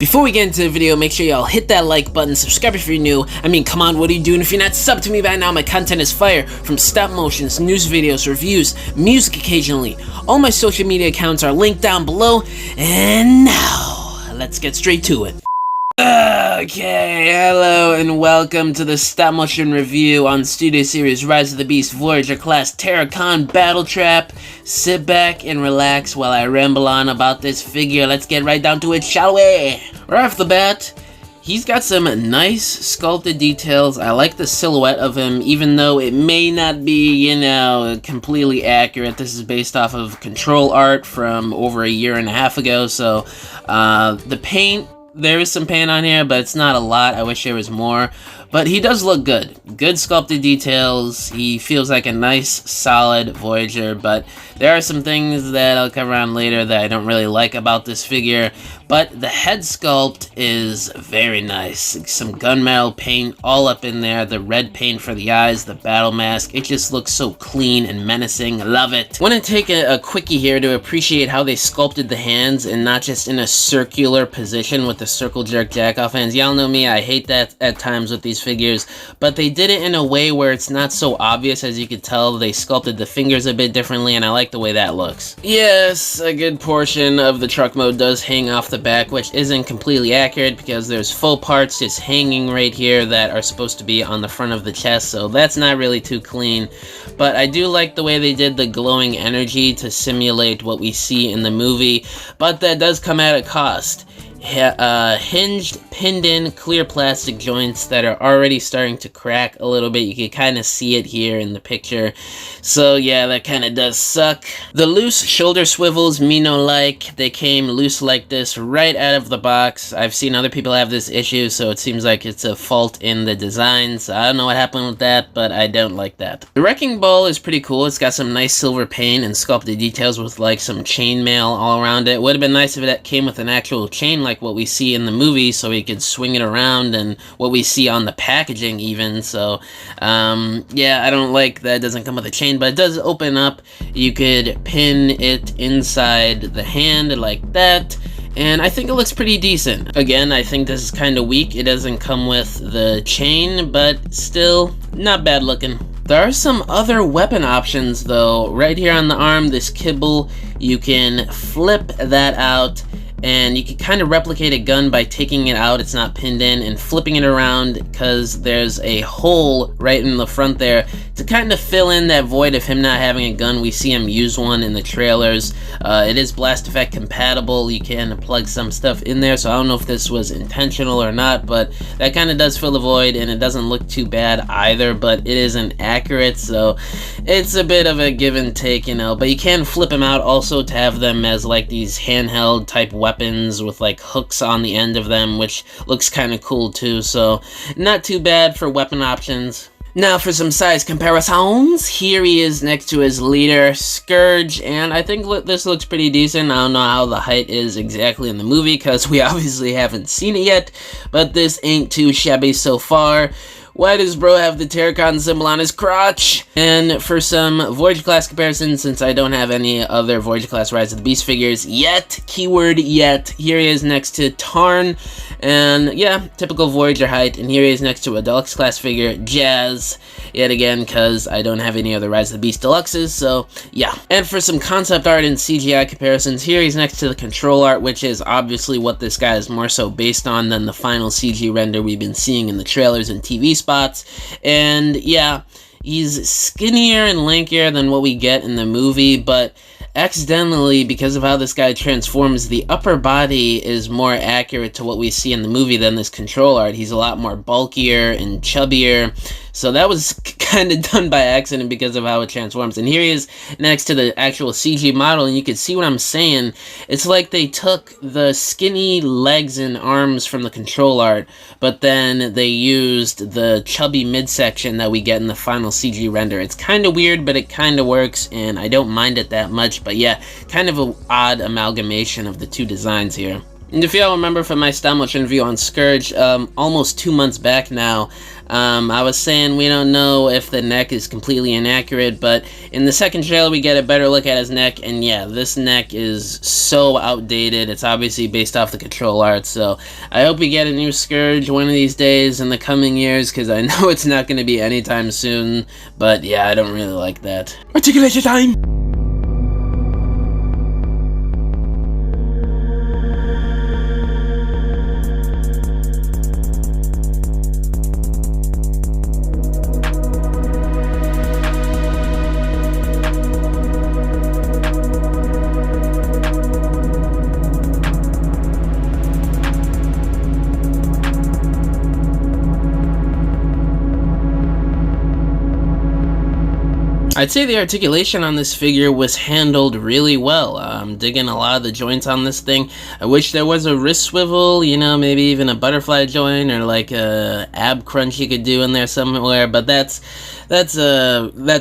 Before we get into the video, make sure y'all hit that like button, subscribe if you're new. I mean, come on, what are you doing if you're not subbed to me by now? My content is fire, from stop motions, news videos, reviews, music occasionally. All my social media accounts are linked down below, and now, let's get straight to it. Okay, hello and welcome to the stop motion review on Studio Series Rise of the Beast Voyager class Terracon BATTLETRAP. Sit back and relax while I ramble on about this figure. Let's get right down to it, shall we? Right off the bat, he's got some nice sculpted details. I like the silhouette of him, even though it may not be, you know, completely accurate. This is based off of control art from over a year and a half ago, so the paint, there is some paint on here, but it's not a lot. I wish there was more. But he does look good. Good sculpted details. He feels like a nice, solid Voyager, but there are some things that I'll cover on later that I don't really like about this figure. But the head sculpt is very nice. Some gunmetal paint all up in there. The red paint for the eyes, the battle mask. It just looks so clean and menacing. Love it. Want to take a quickie here to appreciate how they sculpted the hands and not just in a circular position with the circle jerk jack-off hands. Y'all know me, I hate that at times with these figures, but they did it in a way where it's not so obvious. As you could tell, they sculpted the fingers a bit differently, and I like the way that looks. Yes, a good portion of the truck mode does hang off the back, which isn't completely accurate because there's faux parts just hanging right here that are supposed to be on the front of the chest, so that's not really too clean. But I do like the way they did the glowing energy to simulate what we see in the movie, but that does come at a cost. Hinged, pinned in, clear plastic joints that are already starting to crack a little bit. You can kind of see it here in the picture. So yeah, that kind of does suck. The loose shoulder swivels, me no like. They came loose like this right out of the box. I've seen other people have this issue, so it seems like it's a fault in the designs. I don't know what happened with that, but I don't like that. The wrecking ball is pretty cool. It's got some nice silver paint and sculpted details with like some chainmail all around it. Would have been nice if it came with an actual chain like what we see in the movie, so we could swing it around, and what we see on the packaging even. So yeah, I don't like that it doesn't come with a chain, but it does open up. You could pin it inside the hand like that, and I think it looks pretty decent. Again, I think this is kind of weak. It doesn't come with the chain, but still not bad looking. There are some other weapon options though. Right here on the arm, this kibble, you can flip that out, and you can kind of replicate a gun by taking it out, it's not pinned in, and flipping it around, because there's a hole right in the front there to kind of fill in that void of him not having a gun. We see him use one in the trailers. It is blast effect compatible. You can plug some stuff in there, so I don't know if this was intentional or not, but that kind of does fill the void, and it doesn't look too bad either, but it isn't accurate, so it's a bit of a give and take, you know. But you can flip them out also to have them as like these handheld type weapons with like hooks on the end of them, which looks kind of cool too, so not too bad for weapon options. Now for some size comparisons, here he is next to his leader, Scourge, and I think this looks pretty decent. I don't know how the height is exactly in the movie, because we obviously haven't seen it yet, but this ain't too shabby so far. Why does bro have the Terracon symbol on his crotch? And for some Voyager class comparisons, since I don't have any other Voyager class Rise of the Beast figures yet, keyword yet, here he is next to Tarn, and yeah, typical Voyager height, and here he is next to a Deluxe class figure, Jazz, yet again, because I don't have any other Rise of the Beast Deluxes, so yeah. And for some concept art and CGI comparisons, here he's next to the control art, which is obviously what this guy is more so based on than the final CG render we've been seeing in the trailers and TV spots. And yeah, he's skinnier and lankier than what we get in the movie, but accidentally, because of how this guy transforms, the upper body is more accurate to what we see in the movie than this control art. He's a lot more bulkier and chubbier, so that was kind of done by accident because of how it transforms. And here he is next to the actual CG model, and you can see what I'm saying. It's like they took the skinny legs and arms from the control art, but then they used the chubby midsection that we get in the final CG render. It's kind of weird, but it kind of works, and I don't mind it that much. But yeah, kind of an odd amalgamation of the two designs here. And if y'all remember from my stop motion review on Scourge, almost 2 months back now, I was saying we don't know if the neck is completely inaccurate, but in the second trailer we get a better look at his neck, and yeah, this neck is so outdated. It's obviously based off the control art, so I hope we get a new Scourge one of these days in the coming years, because I know it's not going to be anytime soon, but yeah, I don't really like that. Articulation time! I'd say the articulation on this figure was handled really well. I'm digging a lot of the joints on this thing. I wish there was a wrist swivel, you know, maybe even a butterfly joint or like a ab crunch you could do in there somewhere, but that's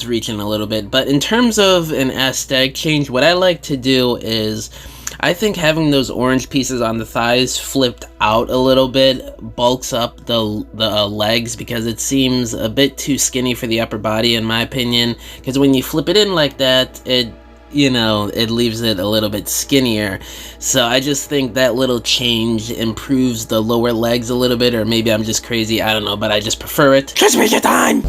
reaching a little bit. But in terms of an aesthetic change, what I like to do is I think having those orange pieces on the thighs flipped out a little bit bulks up the legs, because it seems a bit too skinny for the upper body in my opinion, because when you flip it in like that, it leaves it a little bit skinnier. So I just think that little change improves the lower legs a little bit, or maybe I'm just crazy, I don't know, but I just prefer it. Transmission time!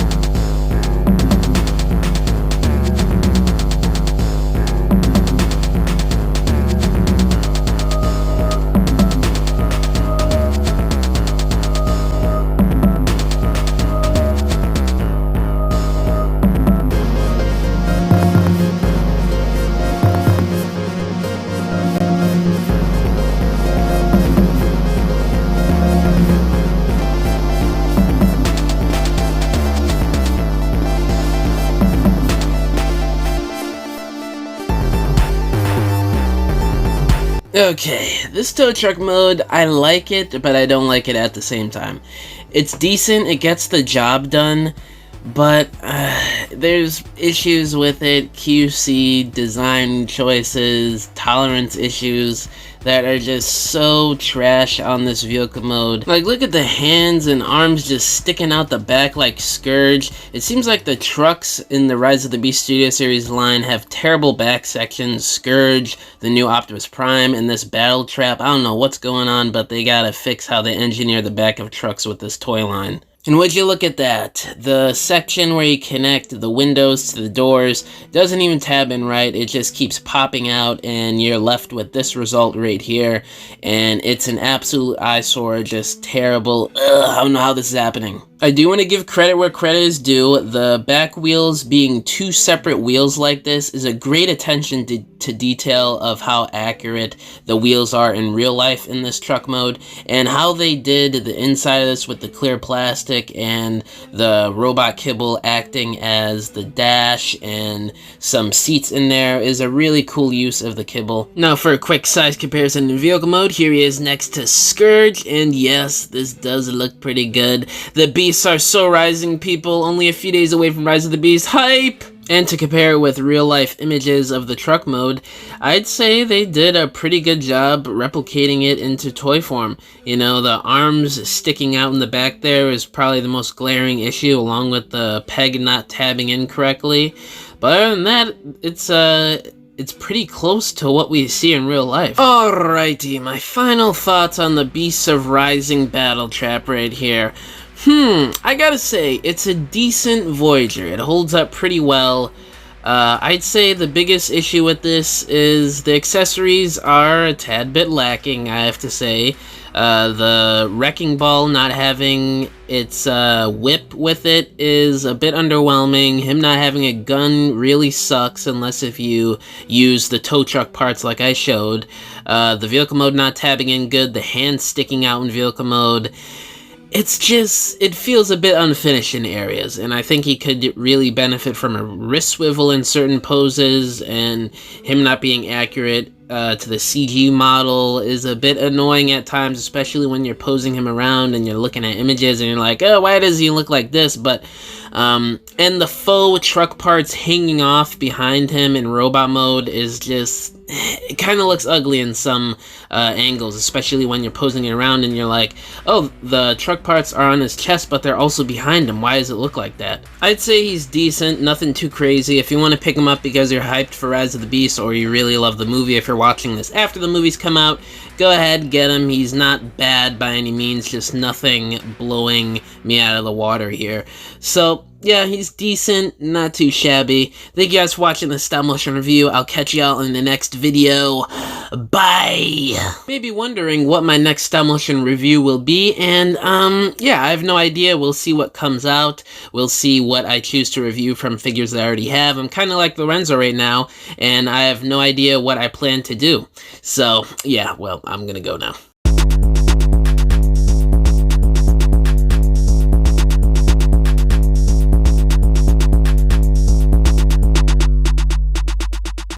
Okay, this tow truck mode, I like it, but I don't like it at the same time. It's decent, it gets the job done, but there's issues with it, QC, design choices, tolerance issues that are just so trash on this vehicle mode. Like, look at the hands and arms just sticking out the back like Scourge. It seems like the trucks in the Rise of the Beast Studio Series line have terrible back sections. Scourge, the new Optimus Prime, and this BATTLETRAP. I don't know what's going on, but they gotta fix how they engineer the back of trucks with this toy line. And would you look at that? The section where you connect the windows to the doors doesn't even tab in right. It just keeps popping out, and you're left with this result right here. And it's an absolute eyesore, just terrible. Ugh, I don't know how this is happening. I do want to give credit where credit is due. The back wheels being two separate wheels like this is a great attention to detail of how accurate the wheels are in real life in this truck mode, and how they did the inside of this with the clear plastic and the robot kibble acting as the dash and some seats in there is a really cool use of the kibble. Now for a quick size comparison in vehicle mode, here he is next to Scourge, and yes, this does look pretty good. The beasts are so rising, people, only a few days away from Rise of the Beast. Hype! And to compare it with real-life images of the truck mode, I'd say they did a pretty good job replicating it into toy form. You know, the arms sticking out in the back there is probably the most glaring issue, along with the peg not tabbing in correctly. But other than that, it's pretty close to what we see in real life. Alrighty, my final thoughts on the Beasts of Rising BATTLETRAP right here. I gotta say, it's a decent Voyager. It holds up pretty well. I'd say the biggest issue with this is the accessories are a tad bit lacking, I have to say. The Wrecking Ball not having its whip with it is a bit underwhelming. Him not having a gun really sucks, unless if you use the tow truck parts like I showed. The vehicle mode not tabbing in good, the hands sticking out in vehicle mode. It's just, it feels a bit unfinished in areas, and I think he could really benefit from a wrist swivel in certain poses, and him not being accurate to the CG model is a bit annoying at times, especially when you're posing him around and you're looking at images and you're like, oh, why does he look like this? But And the faux truck parts hanging off behind him in robot mode is just... it kind of looks ugly in some angles, especially when you're posing it around and you're like, oh, the truck parts are on his chest, but they're also behind him. Why does it look like that? I'd say he's decent, nothing too crazy. If you want to pick him up because you're hyped for Rise of the Beast, or you really love the movie, if you're watching this after the movies come out, go ahead, get him. He's not bad by any means, just nothing blowing me out of the water here. So, yeah, he's decent, not too shabby. Thank you guys for watching this stop motion review. I'll catch y'all in the next video. Bye! Maybe wondering what my next stop motion review will be, and, yeah, I have no idea. We'll see what comes out. We'll see what I choose to review from figures that I already have. I'm kind of like Lorenzo right now, and I have no idea what I plan to do. So, yeah, well, I'm gonna go now.